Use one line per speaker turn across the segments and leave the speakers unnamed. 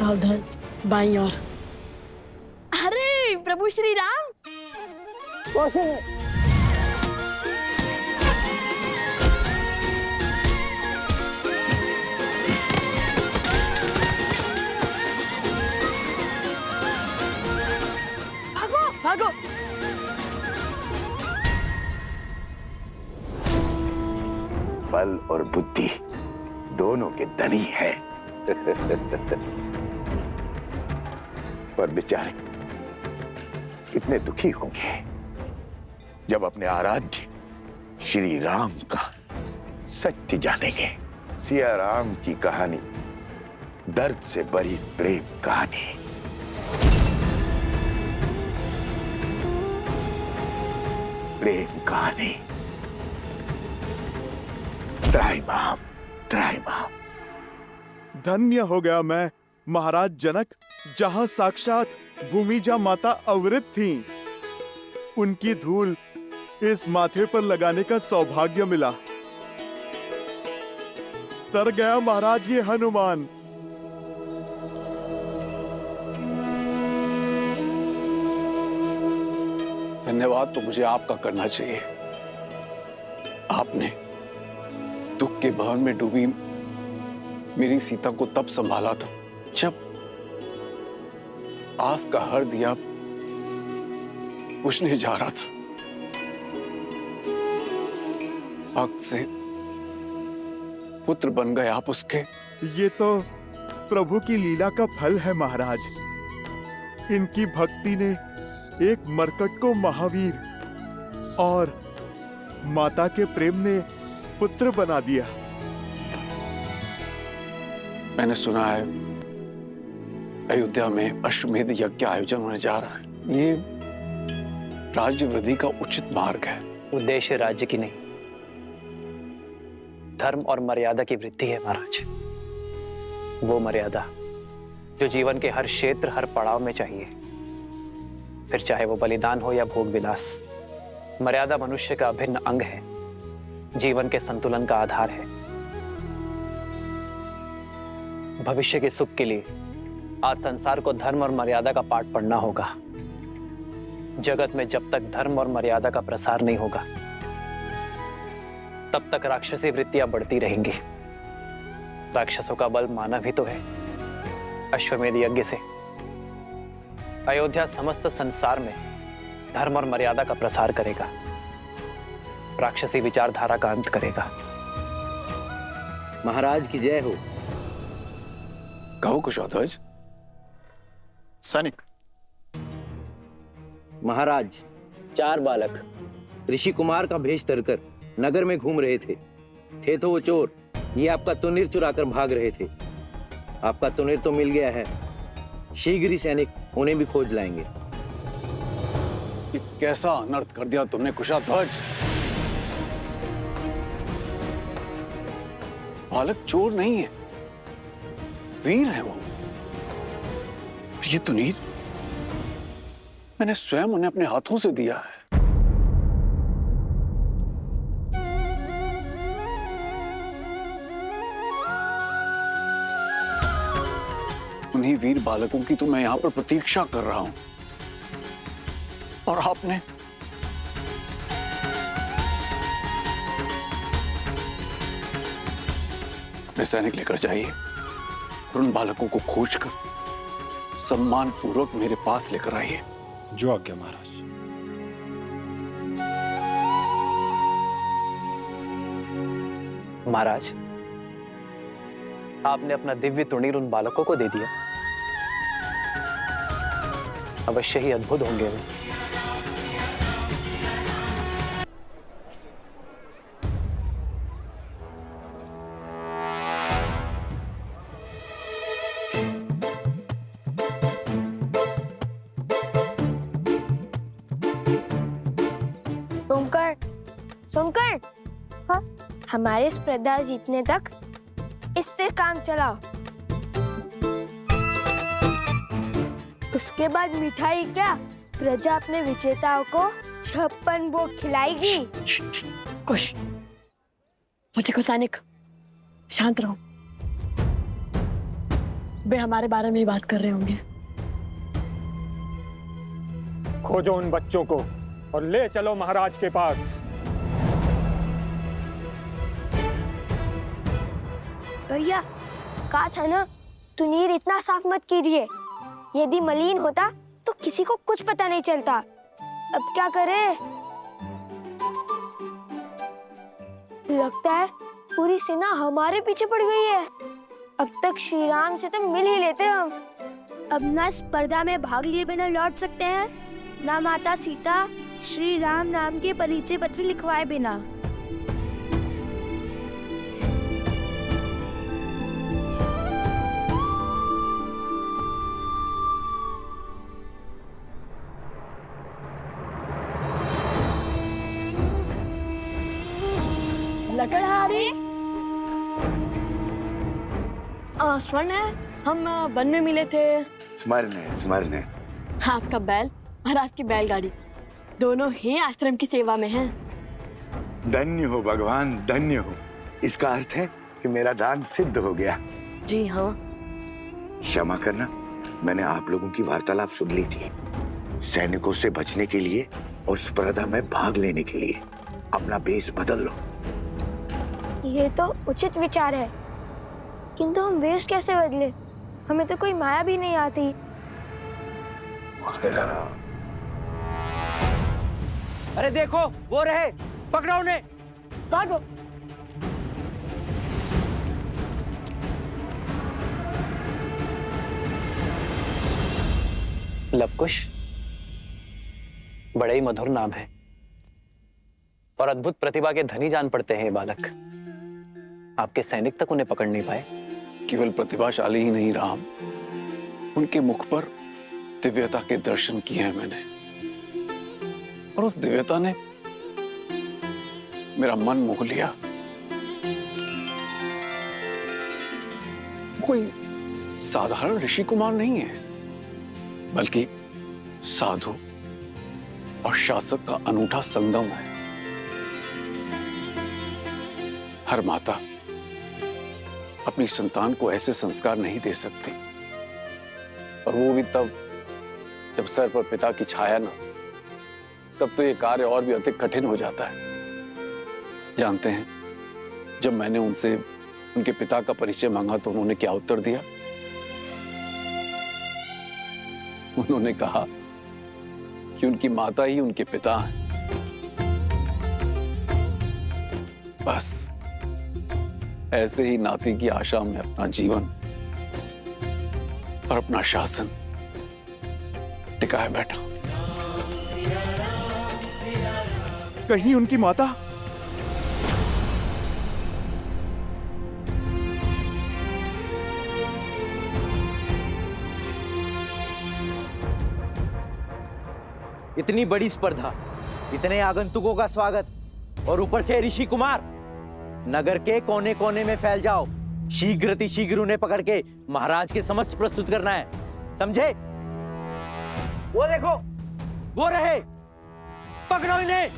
सावधान, बाईं ओर।
अरे प्रभु श्री राम। भागो भागो।
बल और बुद्धि दोनों के धनी हैं। पर बेचारे कितने दुखी होंगे जब अपने आराध्य श्री राम का सत्य जानेंगे। सिया राम की कहानी दर्द से भरी प्रेम कहानी। प्रेम कहानी। त्राहिमाम, त्राहिमाम।
धन्य हो गया मैं महाराज जनक, जहां साक्षात भूमिजा माता अवृत थीं। उनकी धूल इस माथे पर लगाने का सौभाग्य मिला। तर गया महाराज ये हनुमान।
धन्यवाद तो मुझे आपका करना चाहिए। आपने दुख के भवन में डूबी मेरी सीता को तब संभाला था जब आस का हर दिया बुझने जा रहा था। वक्त से पुत्र बन गए आप उसके।
ये तो प्रभु की लीला का फल है महाराज। इनकी भक्ति ने एक मरकट को महावीर और माता के प्रेम ने पुत्र बना दिया।
मैंने सुना है अयोध्या में अश्वमेध यज्ञ का आयोजन होने जा रहा है। ये राज्य वृद्धि का उचित मार्ग है।
उद्देश्य राज्य की नहीं, धर्म और मर्यादा की वृद्धि है महाराज। वो मर्यादा जो जीवन के हर क्षेत्र, हर पड़ाव में चाहिए, फिर चाहे वो बलिदान हो या भोग विलास। मर्यादा मनुष्य का अभिन्न अंग है, जीवन के संतुलन का आधार है। भविष्य के सुख के लिए आज संसार को धर्म और मर्यादा का पाठ पढ़ना होगा। जगत में जब तक धर्म और मर्यादा का प्रसार नहीं होगा, तब तक राक्षसी वृत्तियां बढ़ती रहेंगी। राक्षसों का बल मानव ही तो है। अश्वमेध यज्ञ से अयोध्या समस्त संसार में धर्म और मर्यादा का प्रसार करेगा, राक्षसी विचारधारा का अंत करेगा।
महाराज की जय हो।
कहो कुशध्वज।
सैनिक।
महाराज, 4 बालक ऋषि कुमार का भेष धरकर नगर में घूम रहे थे तो वो चोर ये आपका तुनीर चुराकर भाग रहे थे। आपका तुनीर तो मिल गया है, शीघ्र ही सैनिक उन्हें भी खोज लाएंगे।
ये कैसा अनर्थ कर दिया तुमने कुशध्वज। बालक चोर नहीं है, वीर है वो। ये तुनीर मैंने स्वयं उन्हें अपने हाथों से दिया है। उन्हीं वीर बालकों की तो मैं यहां पर प्रतीक्षा कर रहा हूं, और आपने अपने सैनिक लेकर जाइए और उन बालकों को खोजकर सम्मान पूर्वक मेरे पास लेकर आइए।
जो आज्ञा महाराज।
महाराज, आपने अपना दिव्य तुनीर उन बालकों को दे दिया। अवश्य ही अद्भुत होंगे वे।
सोमकर, हाँ? हमारे स्पर्धा जीतने तक इससे काम चलाओ। उसके बाद मिठाई क्या, प्रजा अपने विजेताओं को 56 भोग खिलाएगी।
कुश, मुझे को सैनिक, शांत रहो। वे हमारे बारे में ही बात कर रहे होंगे।
खोजो उन बच्चों को और ले चलो महाराज के पास।
भैया कहा था ना, तुनीर इतना साफ मत कीजिए। यदि मलिन होता तो किसी को कुछ पता नहीं चलता। अब क्या करें? लगता है पूरी सेना हमारे पीछे पड़ गई है। अब तक श्री राम से तो मिल ही लेते हम। अब ना स्पर्धा में भाग लिए बिना लौट सकते हैं, ना माता सीता श्री राम नाम के परिचय पत्र लिखवाए बिना।
लकड़हारी स्वर्ण है, हम वन में मिले थे।
स्मरण है, स्मरण है।
आपका बैल और आपकी बैलगाड़ी दोनों ही आश्रम की सेवा में हैं।
धन्य हो भगवान, धन्य हो। इसका अर्थ है कि मेरा दान सिद्ध हो गया।
जी हाँ।
क्षमा करना, मैंने आप लोगों की वार्तालाप सुन ली थी। सैनिकों से बचने के लिए और स्पर्धा में भाग लेने के लिए अपना बेस बदल लो।
ये तो उचित विचार है, किंतु हम वेश कैसे बदले? हमें तो कोई माया भी नहीं आती।
अरे देखो, वो रहे, पकड़ो उन्हें।
भागो।
लवकुश बड़े ही मधुर नाम है और अद्भुत प्रतिभा के धनी जान पड़ते हैं ये बालक। आपके सैनिक तक उन्हें पकड़ नहीं पाए।
केवल प्रतिभाशाली ही नहीं राम, उनके मुख पर दिव्यता के दर्शन किए हैं मैंने, और उस दिव्यता ने मेरा मन मोह लिया। कोई साधारण ऋषि कुमार नहीं है, बल्कि साधु और शासक का अनूठा संगम है। हर माता अपनी संतान को ऐसे संस्कार नहीं दे सकती, और वो भी तब जब सर पर पिता की छाया न, तब तो ये कार्य और भी अधिक कठिन हो जाता है। जानते हैं, जब मैंने उनसे उनके पिता का परिचय मांगा तो उन्होंने क्या उत्तर दिया? उन्होंने कहा कि उनकी माता ही उनके पिता हैं। बस ऐसे ही नाती की आशा में अपना जीवन और अपना शासन टिकाए बैठा।
कहीं उनकी माता?
इतनी बड़ी स्पर्धा, इतने आगंतुकों का स्वागत, और ऊपर से ऋषि कुमार। नगर के कोने कोने में फैल जाओ, शीघ्र उन्हें पकड़ के महाराज के समक्ष प्रस्तुत करना है, समझे? वो देखो, वो रहे, पकड़ो इन्हें।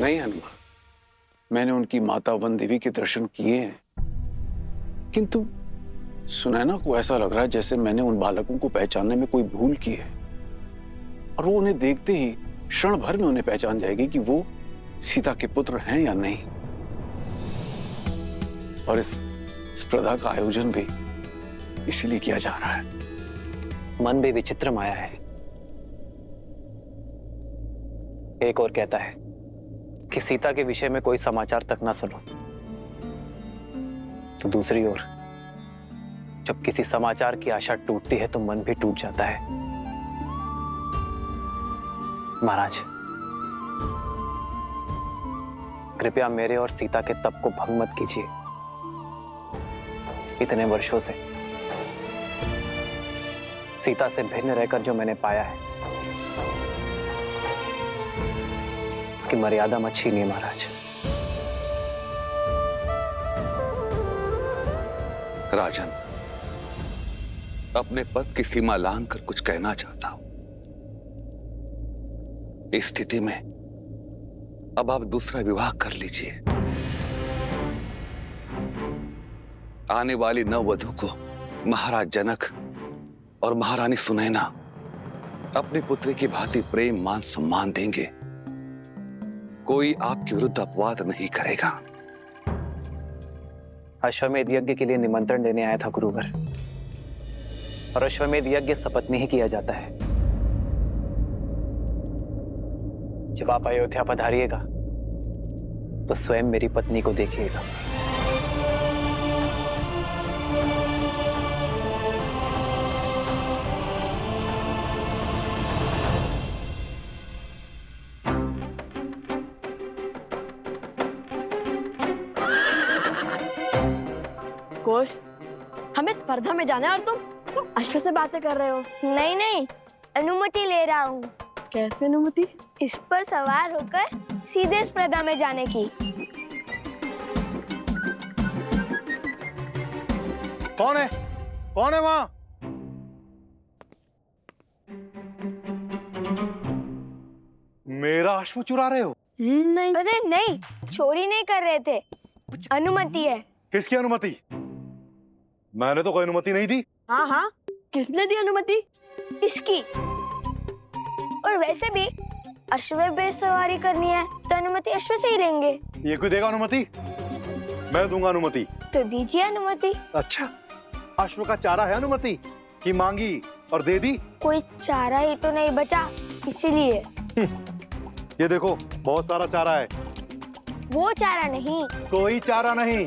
नहीं हनुमान, मैंने उनकी माता वन देवी के दर्शन किए हैं, किंतु सुनैना को ऐसा लग रहा है जैसे मैंने उन बालकों को पहचानने में कोई भूल की है, और वो उन्हें देखते ही क्षण भर में उन्हें पहचान जाएगी कि वो सीता के पुत्र हैं या नहीं। और इस स्पर्धा का आयोजन भी इसीलिए किया जा रहा है।
मन भी विचित्र माया है। एक और कहता है कि सीता के विषय में कोई समाचार तक ना सुनो, तो दूसरी ओर जब किसी समाचार की आशा टूटती है तो मन भी टूट जाता है। महाराज, कृपया मेरे और सीता के तप को भंग मत कीजिए। इतने वर्षों से सीता से भिन्न रहकर जो मैंने पाया है, उसकी मर्यादा मत छीनिए महाराज।
राजन, अपने पद की सीमा लांघ कर कुछ कहना चाहता हूं। इस स्थिति में अब आप दूसरा विवाह कर लीजिए। आने वाली नववधू को महाराज जनक और महारानी सुनैना अपनी पुत्री की भांति प्रेम मान सम्मान देंगे। कोई आपके विरुद्ध अपवाद नहीं करेगा।
अश्वमेध यज्ञ के लिए निमंत्रण देने आया था गुरुवर, और अश्वमेध यज्ञ सपत्नी ही किया जाता है। जब आप अयोध्या पधारिएगा तो स्वयं मेरी पत्नी को देखिएगा।
कोश, हमें स्पर्धा में जाना है और तुम अश्व से बातें कर रहे हो।
नहीं नहीं, अनुमति ले रहा हूँ।
कैसे अनुमति?
इस पर सवार होकर सीधे स्पर्धा में जाने की।
कौन है? कौन है वहां? मेरा अश्व चुरा रहे हो?
नहीं, अरे नहीं, चोरी नहीं कर रहे थे। अनुमति है।
किसकी अनुमति? मैंने तो कोई अनुमति नहीं दी।
हाँ हाँ, किसने दी अनुमति?
इसकी। और वैसे भी अश्व पे सवारी करनी है तो अनुमति अश्व से ही लेंगे।
ये कोई देगा अनुमति? मैं दूंगा अनुमति।
तो दीजिए अनुमति।
अच्छा, अश्व का चारा है अनुमति कि मांगी और दे दी?
कोई चारा ही तो नहीं बचा, इसीलिए।
ये देखो, बहुत सारा चारा है।
वो चारा नहीं।
कोई चारा नहीं।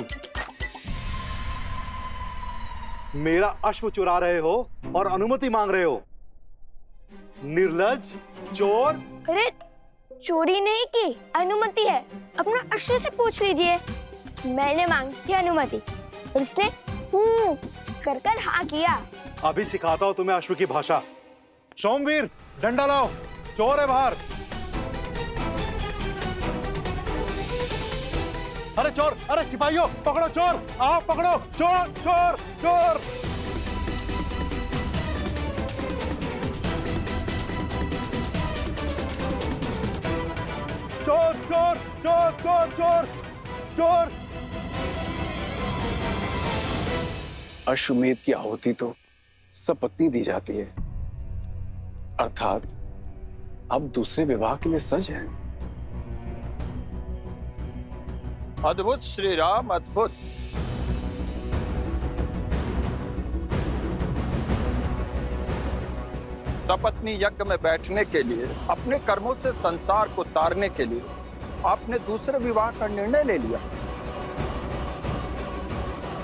मेरा अश्व चुरा रहे हो और अनुमति मांग रहे हो। निर्लज्ज, चोर।
अरे चोरी नहीं की, अनुमति है। अपना अश्व से पूछ लीजिए। मैंने मांगी थी अनुमति और उसने कर कर हाँ किया।
अभी सिखाता हूं तुम्हें अश्व की भाषा। सोमवीर, डंडा लाओ, चोर है बाहर। अरे चोर, अरे सिपाहियों, पकड़ो चोर, आओ पकड़ो चोर, चोर, चोर। चोर, चोर, चोर, चोर, चोर, चोर।
अश्वमेध की आहुति तो सपत्नी दी जाती है, अर्थात अब दूसरे विवाह के लिए सज है।
अद्भुत श्री राम, अद्भुत। सपत्नी यज्ञ में बैठने के लिए, अपने कर्मों से संसार को तारने के लिए आपने दूसरे विवाह का निर्णय ले लिया।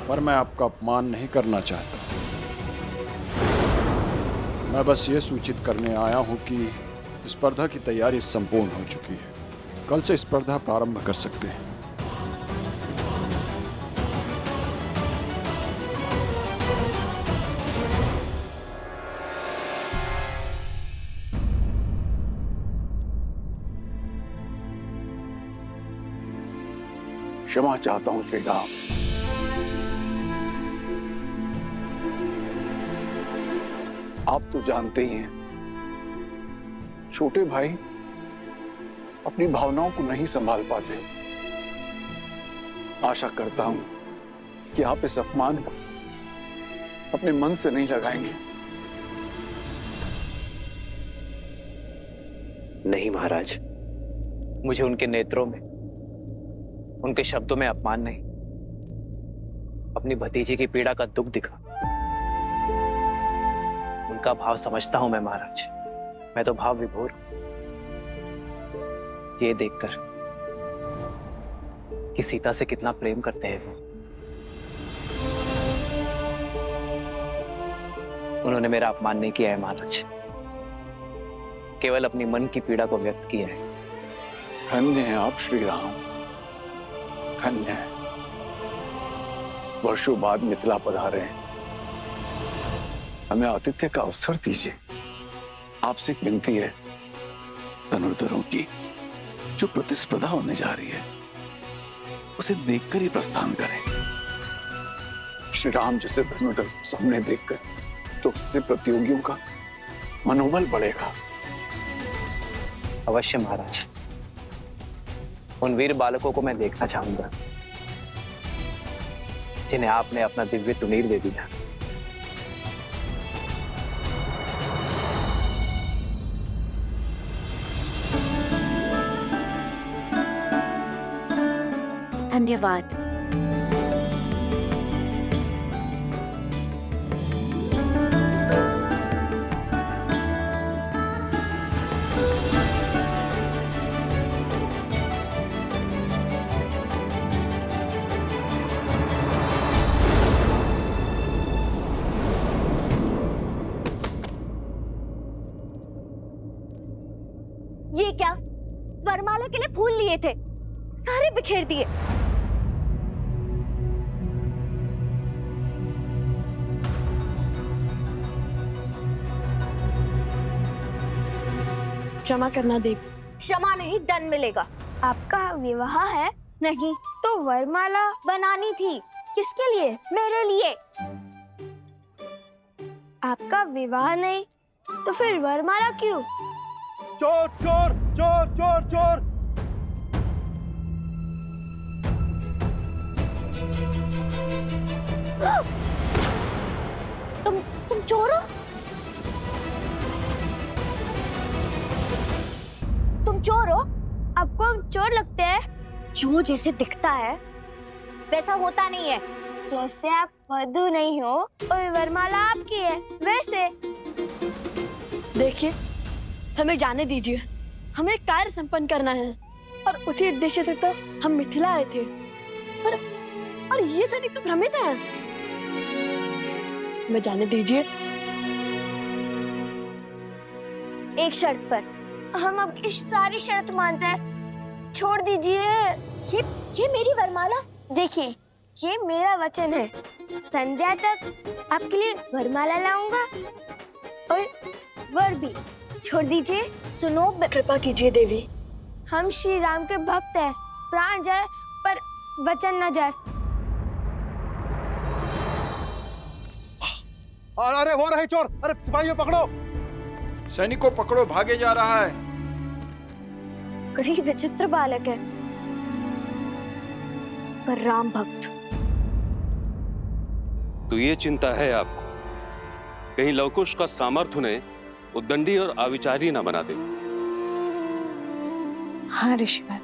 पर मैं आपका अपमान नहीं करना चाहता। मैं बस ये सूचित करने आया हूं कि स्पर्धा की तैयारी संपूर्ण हो चुकी है। कल से स्पर्धा प्रारंभ कर सकते हैं।
क्षमा चाहता हूं श्री राम। आप तो जानते ही हैं, छोटे भाई अपनी भावनाओं को नहीं संभाल पाते। आशा करता हूं कि आप इस अपमान को अपने मन से नहीं लगाएंगे।
नहीं महाराज, मुझे उनके नेत्रों में, उनके शब्दों में अपमान नहीं, अपनी भतीजी की पीड़ा का दुख दिखा। उनका भाव समझता हूं मैं महाराज। मैं तो भाव विभोर हूं। ये देखकर कि सीता से कितना प्रेम करते हैं वो। उन्होंने मेरा अपमान नहीं किया है महाराज, केवल अपनी मन की पीड़ा को व्यक्त किया है।
धन्य है आप श्री राम, धन्य है। वर्षों बाद मिथिला पधारे हैं, हमें आतिथ्य का अवसर दीजिए। आपसे एक विनती है, धनुर्धरों की जो प्रतिस्पर्धा होने जा रही है उसे देखकर ही प्रस्थान करें। श्री राम जैसे धनुर्धर सामने देखकर तो उससे प्रतियोगियों का मनोबल बढ़ेगा।
अवश्य महाराज, उन वीर बालकों को मैं देखना चाहूंगा जिन्हें आपने अपना दिव्य तुनीर दे दिया।
धन्यवाद।
ये क्या? वरमाला के लिए फूल लिए थे, सारे बिखेर दिए।
क्षमा करना देवी।
क्षमा नहीं, दंड मिलेगा। आपका विवाह है? नहीं। तो वरमाला बनानी थी। किसके लिए? मेरे लिए। आपका विवाह नहीं तो फिर वरमाला क्यों?
चोर चोर चोर चोर चोर!
तुम चोर हो? तुम चोर हो? आपको हम चोर लगते हैं? जो जैसे दिखता है वैसा होता नहीं है। जैसे आप वधू नहीं हो और वरमाला आपकी है वैसे।
देखिए, हमें जाने दीजिए, हमें कार्य संपन्न करना है और उसी उद्देश्य से तो हम मिथिला आए थे। और ये सैनिक तो भ्रमित है। हमें जाने दीजिए।
एक शर्त पर। हम आपकी सारी शर्त मानते हैं, छोड़ दीजिए। ये मेरी वरमाला। देखिए, ये मेरा वचन है, संध्या तक आपके लिए वरमाला लाऊंगा और वर भी। छोड़ दीजिए। सुनो,
कृपा कीजिए देवी।
हम श्री राम के भक्त हैं, प्राण जाए पर वचन न जाए।
अरे वो रहे चोर! अरे सिपाहियों पकड़ो!
सैनिकों पकड़ो, भागे जा रहा है।
बड़ी विचित्र बालक है, पर राम भक्त।
तो ये चिंता है आपको, कहीं लवकुश का सामर्थ्य उन्हें उद्दंडी और अविचारी ना बना दे।
हाँ ऋषिवर,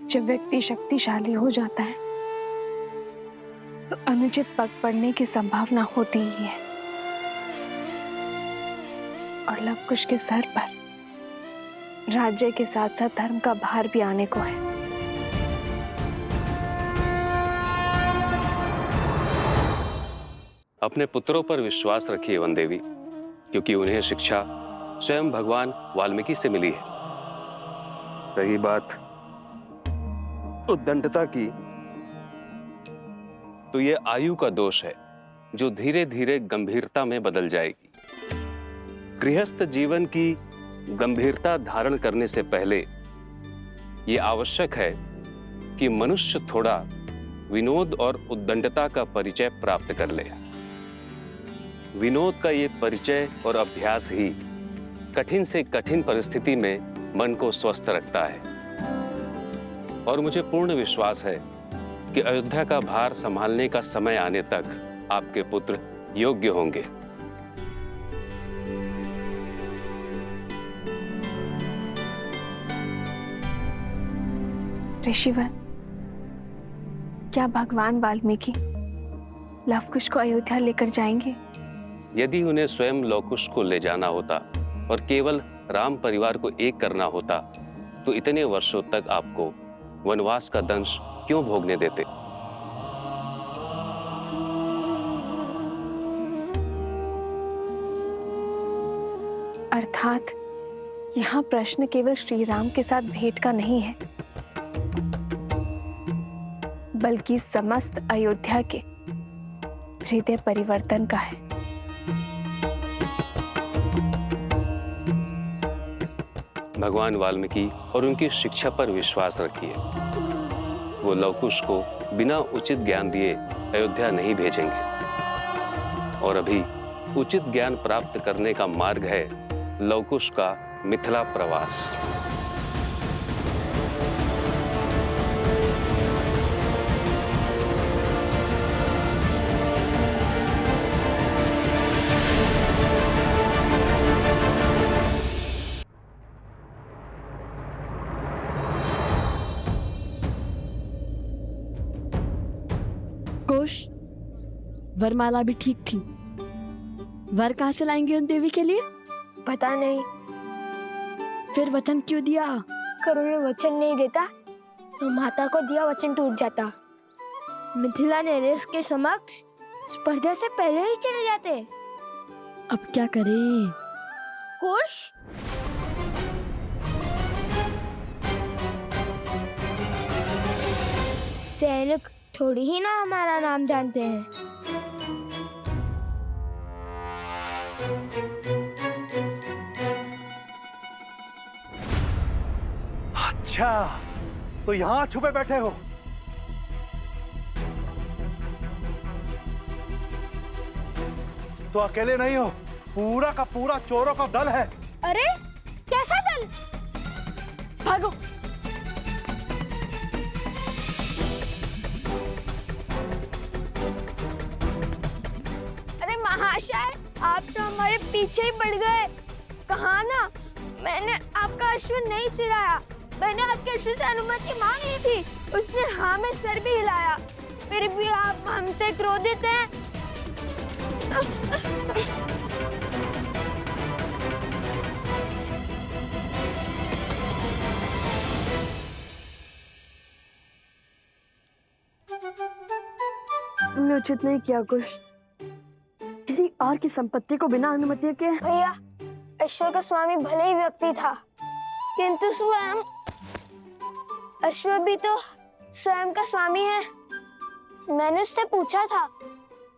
जब व्यक्ति शक्तिशाली हो जाता है तो अनुचित पग पड़ने की संभावना होती ही है, और लवकुश के सर पर राज्य के साथ साथ धर्म का भार भी आने को है।
अपने पुत्रों पर विश्वास रखिए वन देवी, क्योंकि उन्हें शिक्षा स्वयं भगवान वाल्मीकि से मिली है। रही बात उद्दंडता की, तो ये आयु का दोष है जो धीरे धीरे गंभीरता में बदल जाएगी। गृहस्थ जीवन की गंभीरता धारण करने से पहले ये आवश्यक है कि मनुष्य थोड़ा विनोद और उद्दंडता का परिचय प्राप्त कर ले। विनोद का ये परिचय और अभ्यास ही कठिन से कठिन परिस्थिति में मन को स्वस्थ रखता है। और मुझे पूर्ण विश्वास है कि अयोध्या का भार संभालने का समय आने तक आपके पुत्र योग्य होंगे।
ऋषिवर, क्या भगवान वाल्मीकि लवकुश को अयोध्या लेकर जाएंगे?
यदि उन्हें स्वयं लवकुश को ले जाना होता और केवल राम परिवार को एक करना होता तो इतने वर्षों तक आपको वनवास का दंश क्यों भोगने देते?
अर्थात यहाँ प्रश्न केवल श्री राम के साथ भेंट का नहीं है, बल्कि समस्त अयोध्या के हृदय परिवर्तन का है।
भगवान वाल्मीकि और उनकी शिक्षा पर विश्वास रखिए। वो लवकुश को बिना उचित ज्ञान दिए अयोध्या नहीं भेजेंगे। और अभी उचित ज्ञान प्राप्त करने का मार्ग है लवकुश का मिथिला प्रवास।
कुश, वरमाला भी ठीक थी। वर कहाँ से लाएंगे उन देवी के लिए?
पता नहीं।
फिर वचन क्यों दिया?
करुण वचन नहीं देता तो माता को दिया वचन टूट जाता। मिथिला नरेश के समक्ष स्पर्धा से पहले ही चले जाते।
अब क्या करें?
कुश, सैनिक थोड़ी ही ना हमारा नाम जानते हैं।
अच्छा, तो यहाँ छुपे बैठे हो? तो अकेले नहीं हो, पूरा का पूरा चोरों का दल है।
अरे कैसा दल?
भागो!
अरे महाशय, आप तो हमारे पीछे ही पड़ गए। कहा ना, मैंने आपका अश्व नहीं चुराया। मैंने आपके अश्व से अनुमति मांग ली थी। उसने हाँ में सर भी हिलाया। फिर भी आप हमसे क्रोधित हैं।
तुमने उचित नहीं किया कुश। किसी और की संपत्ति को बिना अनुमति के।
भैया, अश्व का स्वामी भले ही व्यक्ति था, किंतु स्वयं अश्व भी तो स्वयं का स्वामी है। मैंने उससे पूछा था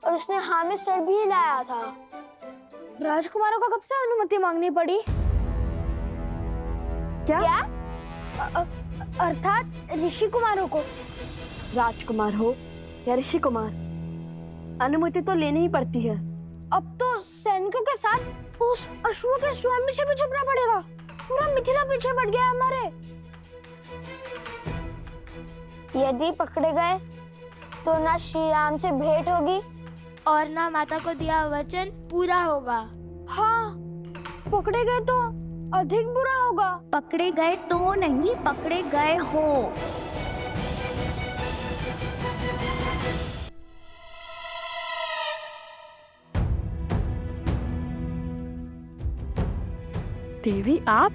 और उसने हाँ में सर भी हिलाया था। राजकुमारों को कब से अनुमति मांगनी पड़ी?
क्या?
अर्थात ऋषि कुमारों को।
राजकुमार हो या ऋषि कुमार, अनुमति तो लेनी ही पड़ती है।
अब तो सैनिकों के साथ उस अश्व के स्वामी से भी छुपना पड़ेगा। पूरा मिथिला पीछे पड़ गया हमारे। यदि पकड़े गए तो ना श्री राम से भेंट होगी और ना माता को दिया वचन पूरा होगा। हाँ, पकड़े गए तो अधिक बुरा होगा।
पकड़े गए तो नहीं, पकड़े गए हो।
देवी, आप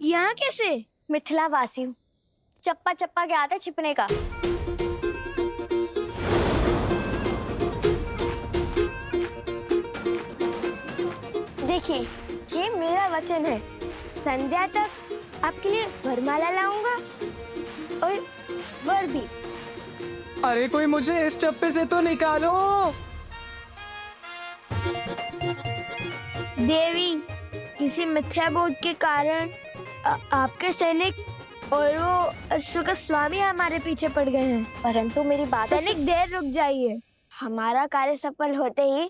यहाँ कैसे?
मिथिला वासी हूँ, चप्पा चप्पा के आते छिपने का।
देखिए, ये मेरा वचन है। संध्या तक आपके लिए वरमाला लाऊंगा और वर भी।
अरे कोई मुझे इस चप्पे से तो निकालो।
देवी, किसी मिथ्या बोध के कारण आपके सैनिक और वो अश्व का स्वामी हमारे पीछे पड़ गए हैं।
परंतु मेरी बात
सैनिक, देर रुक जाइए। हमारा कार्य सफल होते ही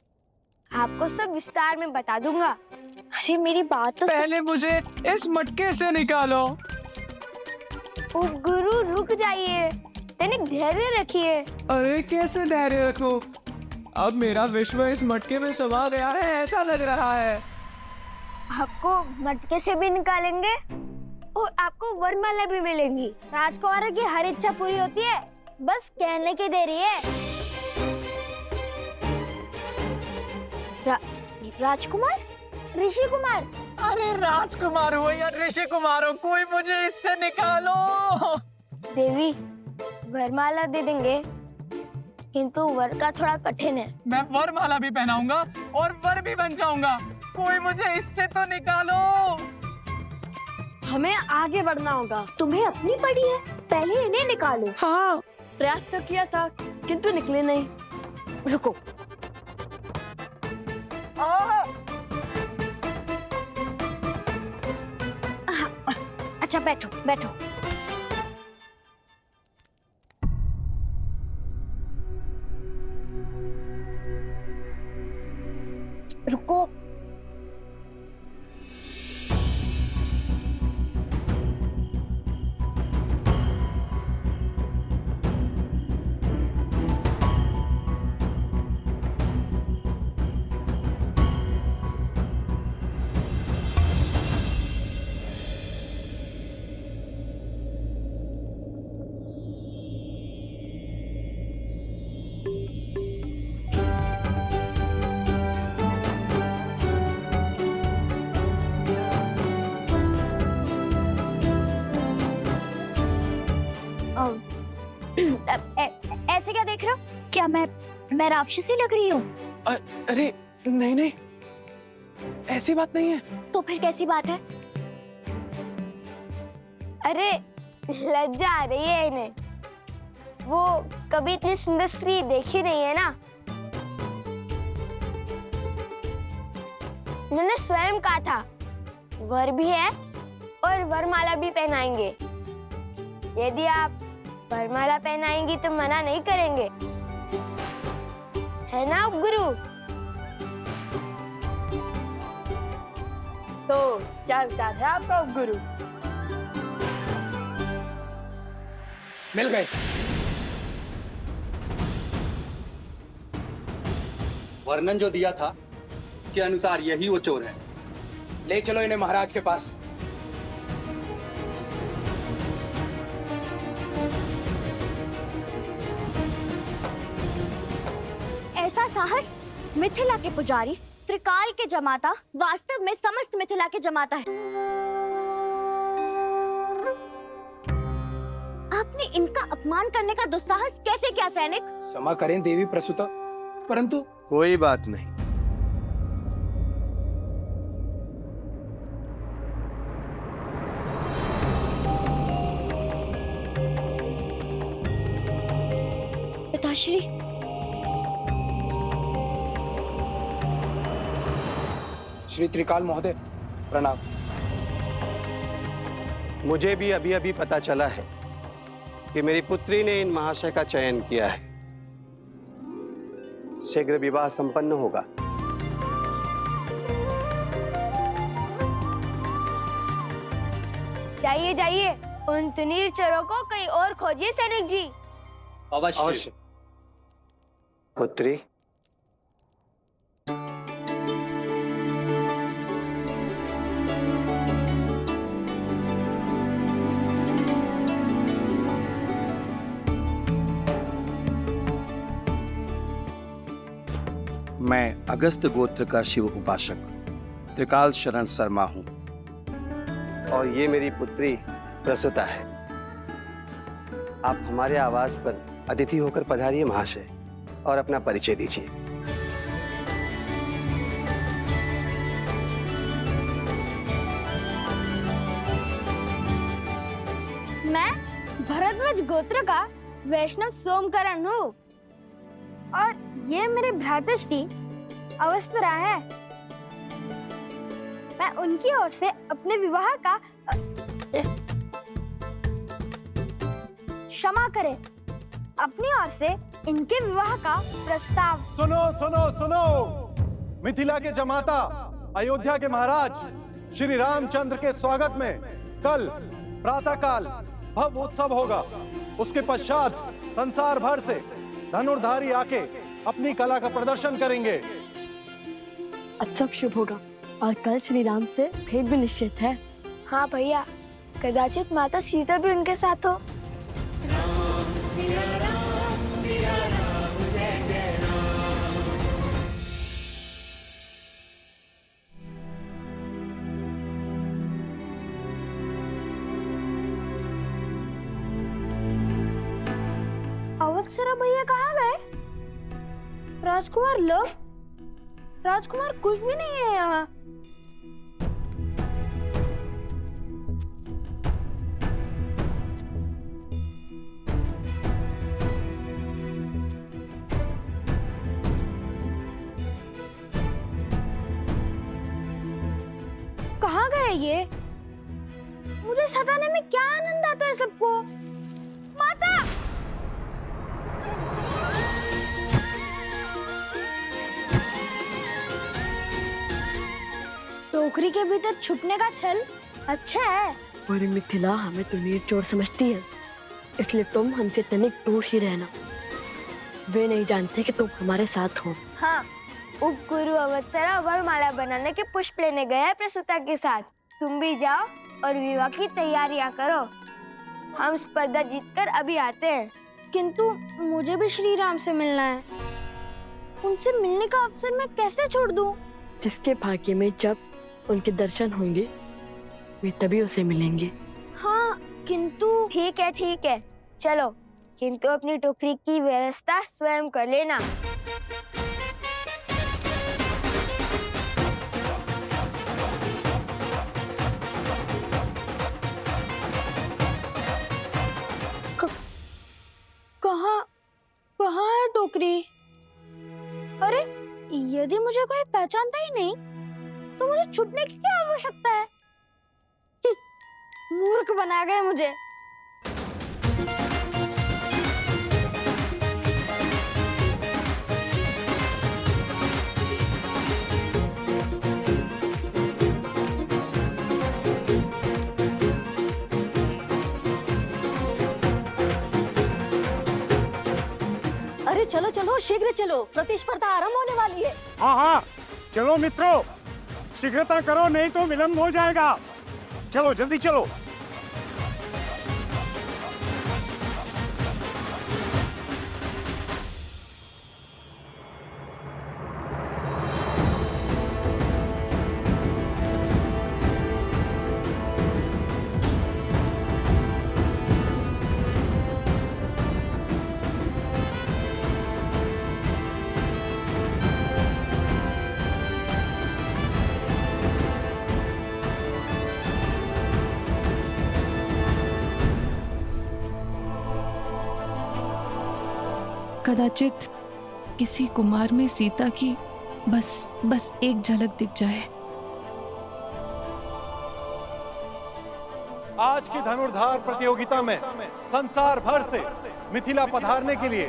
आपको सब विस्तार में बता दूंगा।
अरे मेरी बात तो
पहले मुझे इस मटके से निकालो।
ओ गुरु, रुक जाइए। सैनिक, धैर्य रखिए।
अरे कैसे धैर्य रखूं? अब मेरा विश्व इस मटके में समा गया है, ऐसा लग रहा है।
आपको मटके से भी निकालेंगे और आपको वरमाला भी मिलेंगी। राजकुमारों की हर इच्छा पूरी होती है, बस कहने की देरी है।
राजकुमार?
ऋषि कुमार?
अरे राजकुमार हो या ऋषि कुमार हो, कोई मुझे इससे निकालो।
देवी, वरमाला दे देंगे, किंतु वर का थोड़ा कठिन है।
मैं वरमाला भी पहनाऊंगा और वर भी बन जाऊंगा।
कोई मुझे इससे तो निकालो।
हमें आगे बढ़ना होगा।
तुम्हें अपनी पड़ी है, पहले इन्हें निकालो।
हाँ,
प्रयास तो किया था किंतु निकले नहीं। रुको।
अच्छा बैठो बैठो। रुको। ऐसे क्या देख रहे हो? क्या मैं राक्षसी लग रही हूँ?
अरे नहीं नहीं, ऐसी बात नहीं है।
तो फिर कैसी बात है?
अरे लज्जा आ रही है इन्हें, वो कभी इतनी सुंदर स्त्री देखी नहीं है ना। उन्होंने स्वयं कहा था वर भी है और वरमाला भी पहनाएंगे। यदि आप वरमाला पहनाएंगी तो मना नहीं करेंगे, है ना गुरु?
तो क्या विचार है आपका गुरु?
मिल गए।
वर्णन जो दिया था उसके अनुसार यही वो चोर है। ले चलो इन्हें महाराज के पास।
ऐसा साहस मिथिला के पुजारी, त्रिकाल के जमाता, वास्तव में समस्त मिथिला के जमाता है। आपने इनका अपमान करने का दुस्साहस कैसे किया सैनिक?
क्षमा करें देवी प्रसूता, परंतु
कोई बात नहीं।
पिताश्री,
श्री त्रिकाल महोदय प्रणाम।
मुझे भी अभी अभी पता चला है कि मेरी पुत्री ने इन महाशय का चयन किया है। शीघ्र विवाह संपन्न होगा।
जाइए जाइए, उन तुनीर चोरों को कहीं और खोजिए सैनिक जी।
अवश्य।
पुत्री, मैं अगस्त गोत्र का शिव उपासक त्रिकाल शरण शर्मा हूं और ये मेरी पुत्री प्रसूता है। आप हमारे आवास पर अतिथि होकर पधारिए महाशय और अपना परिचय दीजिए।
मैं भरद्वाज गोत्र का वैष्णव सोमकरण हूँ और ये मेरे भ्रातृश्री अवस्त्रा है। मैं उनकी ओर से अपने विवाह का क्षमा करें, अपनी ओर से इनके विवाह का प्रस्ताव।
सुनो सुनो सुनो, मिथिला के जमाता, अयोध्या के महाराज श्री रामचंद्र के स्वागत में कल प्रातःकाल भव्य उत्सव होगा। उसके पश्चात संसार भर से धनुर्धारी आके अपनी कला का प्रदर्शन करेंगे।
उत्सव शुभ होगा और कल श्री राम से भेंट भी निश्चित है।
हाँ भैया, कदाचित माता सीता भी उनके साथ हो। अवत्सरा भैया कहाँ गए? राजकुमार लव, राजकुमार कुछ भी नहीं है यहाँ।
है ये? मुझे सताने में क्या आनंद आता है सबको? माता! टोकरी के भीतर छुपने का छल अच्छा है।
और मिथिला हमें तुनीर चोर समझती है, इसलिए तुम हमसे तनिक दूर ही रहना। वे नहीं जानते कि तुम हमारे साथ हो।
हाँ, उपगुरु अवत्सरा वरमाला बनाने के पुष्प लेने गया है प्रसूता के साथ। तुम भी जाओ और विवाह की तैयारियां करो। हम स्पर्धा जीतकर अभी आते हैं।
किंतु मुझे भी श्री राम से मिलना है। उनसे मिलने का अवसर मैं कैसे छोड़ दूं?
जिसके भाग्य में जब उनके दर्शन होंगे वे तभी उसे मिलेंगे।
हाँ, किंतु
ठीक है, चलो, किंतु अपनी टोकरी की व्यवस्था स्वयं कर लेना।
कहाँ है टोकरी? अरे, यदि मुझे कोई पहचानता ही नहीं तो मुझे छुपने की क्या आवश्यकता है? मूर्ख बना गए मुझे।
अरे चलो चलो, शीघ्र चलो, प्रतिस्पर्धा आरंभ होने वाली है।
हाँ हाँ, चलो मित्रों, शीघ्रता करो नहीं तो विलंब हो जाएगा। चलो जल्दी चलो।
कदाचित किसी कुमार में सीता की बस एक झलक दिख जाए।
आज की धनुर्धार प्रतियोगिता में संसार भर से मिथिला पधारने के लिए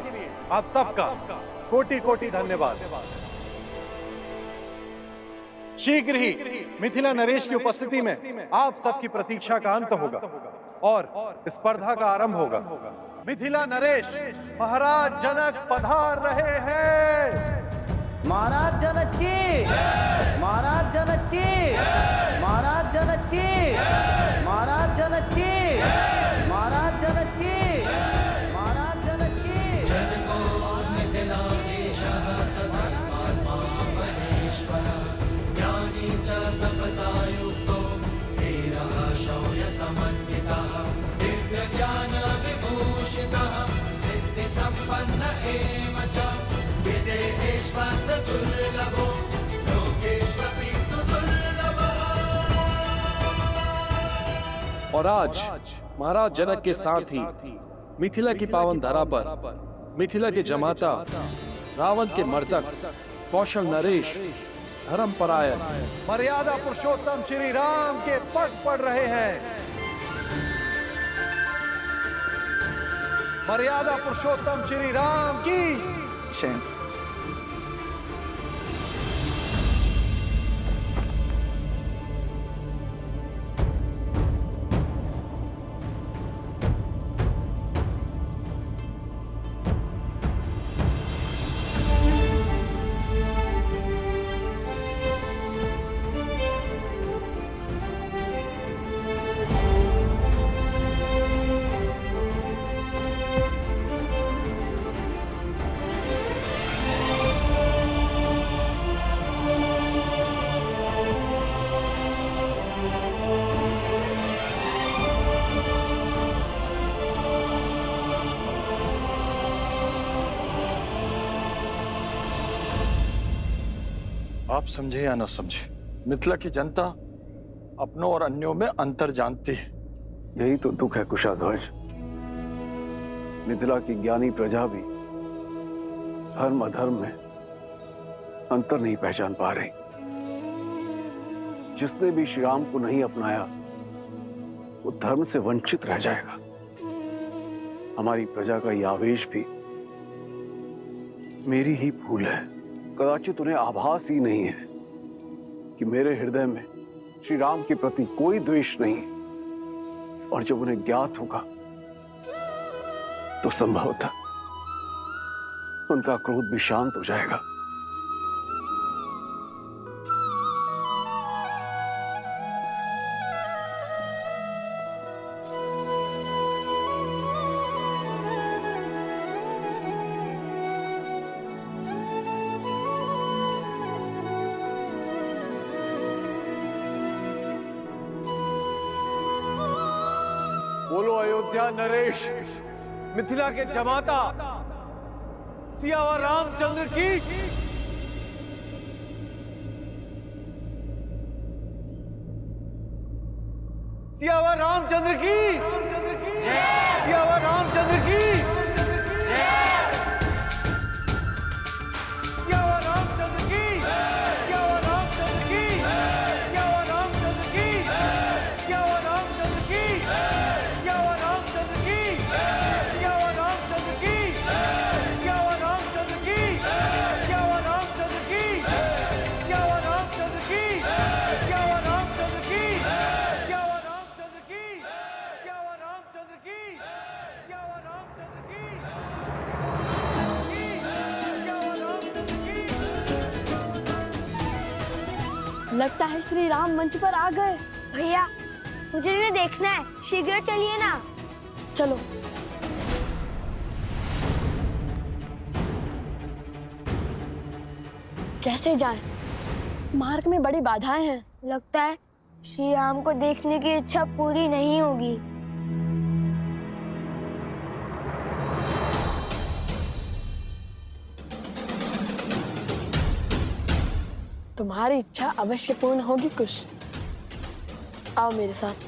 आप सबका कोटि कोटि धन्यवाद। शीघ्र ही मिथिला नरेश की उपस्थिति में आप सबकी प्रतीक्षा का अंत होगा और स्पर्धा का आरंभ होगा। मिथिला नरेश महाराज जनक पधार रहे हैं।
महाराज जनक की, महाराज जनक की, महाराज जनक की, महाराज जनक की, महाराज जनक की, महाराज जनक की। जनको मिथिलाधीशः सधर्मात्मा महेश्वरः, ज्ञानी च तपसा युक्तो धीरः शौर्य समन्वितः, दिव्य ज्ञान विभूषितः, सिद्धि संपन्न एव च, विदेहेश्वर दुर्लभो लोकेश्वपि सुदुर्लभः।
और आज महाराज जनक के साथ ही मिथिला की पावन धरा पर मिथिला के जमाता, रावण के मर्दक कौशल नरेश, धर्मपरायण,
मर्यादा पुरुषोत्तम श्री राम के पग पड़ रहे हैं। मर्यादा पुरुषोत्तम श्री राम की
शयन।
आप समझे या न समझे, मिथिला की जनता अपनों और अन्यों में अंतर जानती है।
यही तो दुख है कुशाध्वज। मिथिला की ज्ञानी प्रजा भी धर्म अधर्म में अंतर नहीं पहचान पा रही। जिसने भी श्री राम को नहीं अपनाया वो धर्म से वंचित रह जाएगा। हमारी प्रजा का यह आवेश भी मेरी ही भूल है। कदाचित उन्हें आभास ही नहीं है कि मेरे हृदय में श्री राम के प्रति कोई द्वेष नहीं है, और जब उन्हें ज्ञात होगा तो संभवतः उनका क्रोध भी शांत हो जाएगा।
बोलो अयोध्या नरेश, मिथिला के जमाता सियावर रामचंद्र की। सियावर रामचंद्र की। सियावर रामचंद्र की। सियावर रामचंद्र की। सियावर रामचंद्र की। सियावर रामचंद्र की। सियावर रामचंद्र की। सियावर रामचंद्र की। सियावर रामचंद्र की। सियावर रामचंद्र की। सियावर रामचंद्र की। सियावर रामचंद्र की। सियावर रामचंद्र की। सियावर रामचंद्र की। सियावर रामचंद्र की। सियावर रामचंद्र की।
लगता है श्री राम मंच पर आ गए।
भैया मुझे इन्हें देखना है, शीघ्र चलिए ना।
चलो। कैसे जाएं? मार्ग में बड़ी बाधाएं हैं।
लगता है श्री राम को देखने की इच्छा पूरी नहीं होगी।
तुम्हारी इच्छा अवश्य पूर्ण होगी कुश। आओ मेरे साथ।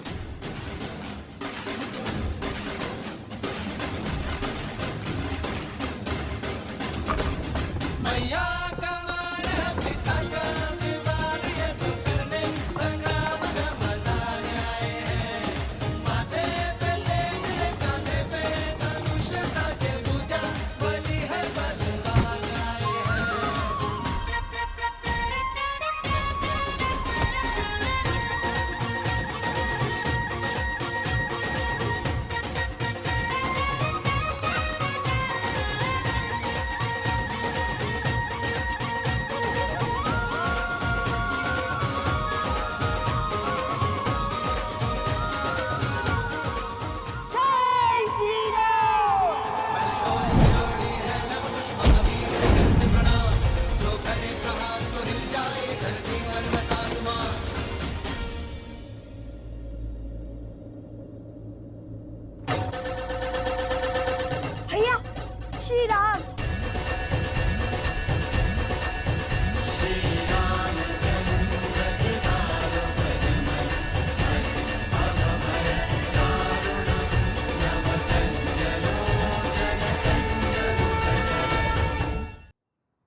श्री राम।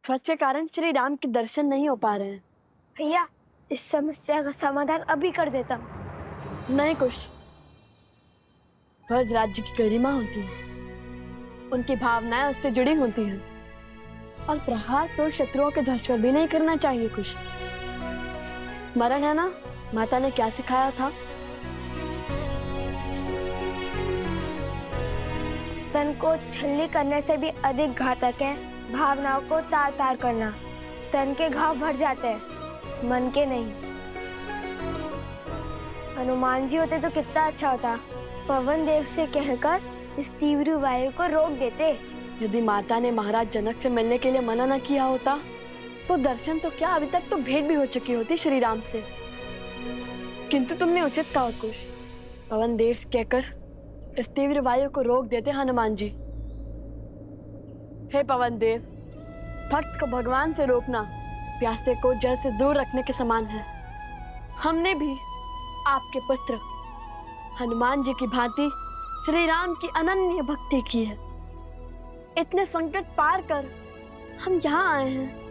ध्वज के कारण श्री राम के दर्शन नहीं हो पा रहे हैं।
भैया इस समस्या का समाधान अभी कर देता हूँ।
नहीं कुश, ध्वज राज्य की गरिमा होती है, उनकी भावनाएं उससे जुड़ी होती हैं, और प्रहार तो शत्रुओं के ध्वज पर भी नहीं करना चाहिए कुश। स्मरण है ना माता ने क्या सिखाया था?
तन को छल्ली करने से भी अधिक घातक है भावनाओं को तार तार करना। तन के घाव भर जाते हैं, मन के नहीं। हनुमान जी होते तो कितना अच्छा होता। पवन देव से कहकर इस तीव्र वायु को रोक देते।
यदि माता ने महाराज जनक से मिलने के लिए मना न किया होता तो दर्शन तो क्या, अभी तक तो भेंट भी हो चुकी होती श्री राम से। किंतु तुमने उचित कहा कुश, पवन देव से कहकर इस तीव्र वायु को रोक देते हनुमान जी। हे पवन देव, भक्त को भगवान से रोकना प्यासे को जल से दूर रखने के समान है। हमने भी आपके पुत्र हनुमान जी की भांति श्री राम की अनन्य भक्ति की है। इतने संकट पार कर हम यहाँ आए हैं।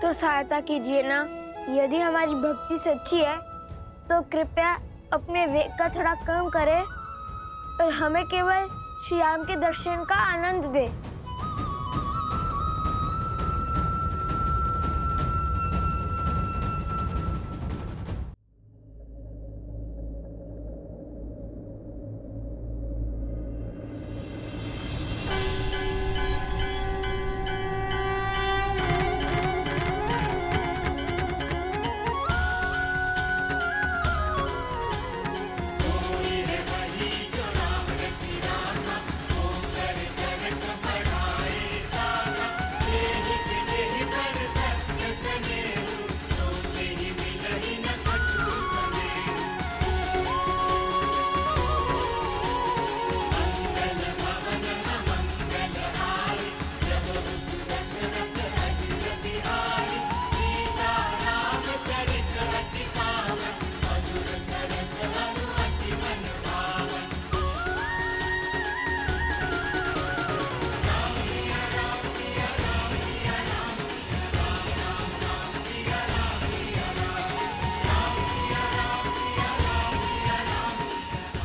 तो सहायता कीजिए ना। यदि हमारी भक्ति सच्ची है तो कृपया अपने वेग का थोड़ा कम करें और हमें केवल श्री राम के दर्शन का आनंद दे।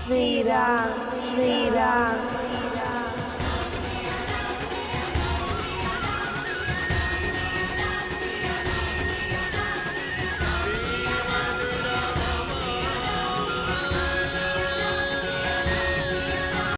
श्री राम श्री राम